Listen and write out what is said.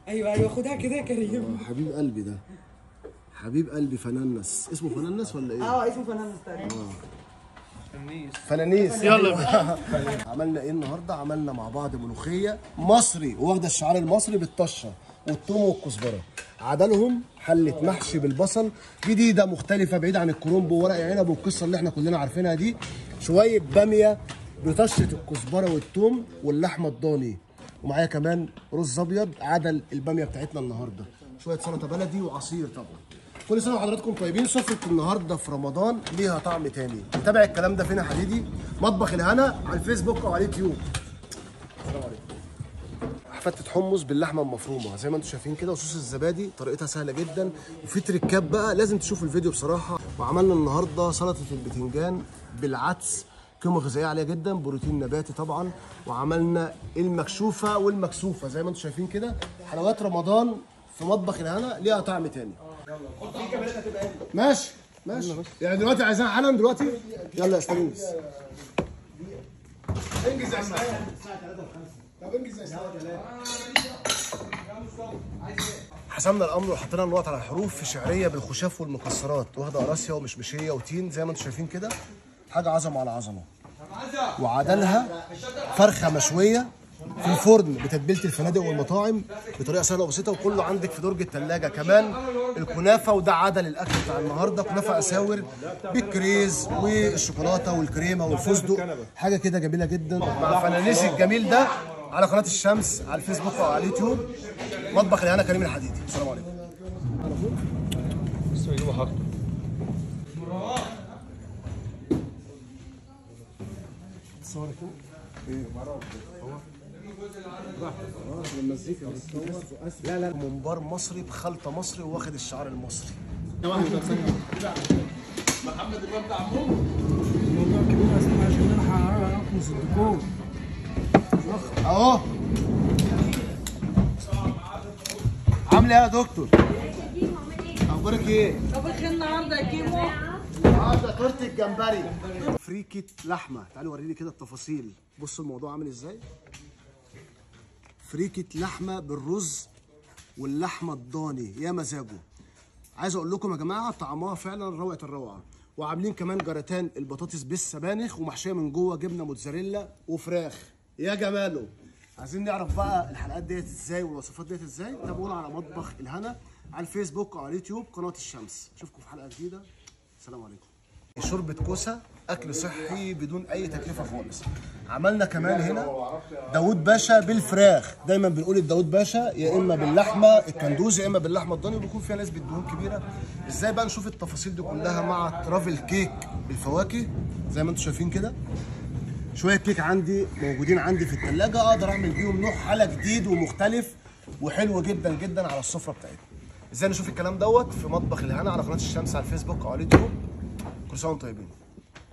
ايوه خدها كده يا كريم. حبيب قلبي ده، حبيب قلبي فنانس. اسمه فنانس ولا ايه؟ اسمه فنانس تقريبا. فنانيس. يلا بقى. عملنا ايه النهارده؟ عملنا مع بعض ملوخيه مصري واخده الشعار المصري بالطشه والثوم والكزبره. عدلهم حله محشي بالبصل جديده مختلفه بعيده عن الكرنب وورق العنب والقصه اللي احنا كلنا عارفينها دي. شويه باميه بطشه الكزبره والثوم واللحمه الضاني، ومعايا كمان رز ابيض عدل الباميه بتاعتنا النهارده. شويه سلطه بلدي وعصير طبعا. كل سنه وحضراتكم طيبين. سفره النهارده في رمضان ليها طعم تاني. نتابع الكلام ده فين يا حديدي؟ مطبخ الهنا على الفيسبوك او على اليوتيوب. السلام عليكم. فتة حمص باللحمه المفرومه زي ما انتم شايفين كده، وصوص الزبادي طريقتها سهله جدا، وفي تريكات بقى لازم تشوفوا الفيديو بصراحه. وعملنا النهارده سلطه البتنجان بالعدس، قيمه غذائيه عاليه جدا، بروتين نباتي طبعا. وعملنا المكشوفه والمكسوفه زي ما انتم شايفين كده. حلويات رمضان في مطبخ الهنا ليها طعم تاني. ماشي يعني دلوقتي عايزين حالا دلوقتي. يلا يا استاذ انجز. انجز يا استاذ. الساعه 3 و5. طب انجز يا استاذ. حسمنا الامر وحطينا النقط على الحروف في شعريه بالخشاف والمكسرات، واخده قراصيه ومشمشيه وتين زي ما انتم شايفين كده. حاجه عظمه على عظمه. وعدلها فرخه مشويه في الفرن بتتبيله الفنادق والمطاعم بطريقه سهله وبسيطه، وكله عندك في درج الثلاجه. كمان الكنافه، وده عدل الاكل بتاع النهارده، كنافه اساور بالكريز والشوكولاته والكريمه والفستق، حاجه كده جميله جدا مع فنانيس الجميل ده على قناه الشمس على الفيسبوك او على اليوتيوب. مطبخ الهنا كريم الحديدي. السلام عليكم. صورك لا ممبار مصري بخلطه مصري واخد الشعار المصري. محمد الواد بتاع عمو الموضوع كبير عشان نلحق اقمص الديكور اهو. عامله ايه يا دكتور؟ اخبارك ايه؟ طبخ النهارده يا كيمو. النهارده تورته الجمبري فريكه لحمه. تعالوا وريني كده التفاصيل. بصوا الموضوع عامل ازاي. فريكه لحمه بالرز واللحمه الضاني يا مزاجه. عايز اقول لكم يا جماعه طعمها فعلا روعه الروعه. وعاملين كمان جراتان البطاطس بالسبانخ ومحشيه من جوه جبنه موتزاريلا وفراخ يا جماله. عايزين نعرف بقى الحلقات ديت ازاي والوصفات ديت ازاي؟ تابعونا على مطبخ الهنا على الفيسبوك وعلى اليوتيوب قناه الشمس. اشوفكم في حلقه جديده. السلام عليكم. شوربه كوسه اكل صحي بدون اي تكلفه خالص. عملنا كمان هنا داوود باشا بالفراخ. دايما بنقول الداوود باشا يا اما باللحمه الكندوز يا اما باللحمه الضاني، وبيكون فيها نسبه دهون كبيره. ازاي بقى نشوف التفاصيل دي كلها مع ترافل كيك بالفواكه زي ما انتم شايفين كده. شويه كيك عندي موجودين عندي في الثلاجه، اقدر اعمل بيهم نوع حلا جديد ومختلف وحلو جدا جدا على السفره بتاعتنا. ازاي نشوف الكلام دوت في مطبخ الهنا على قناه الشمس على الفيسبوك او على اليوتيوب. كل سنه وانتم طيبين.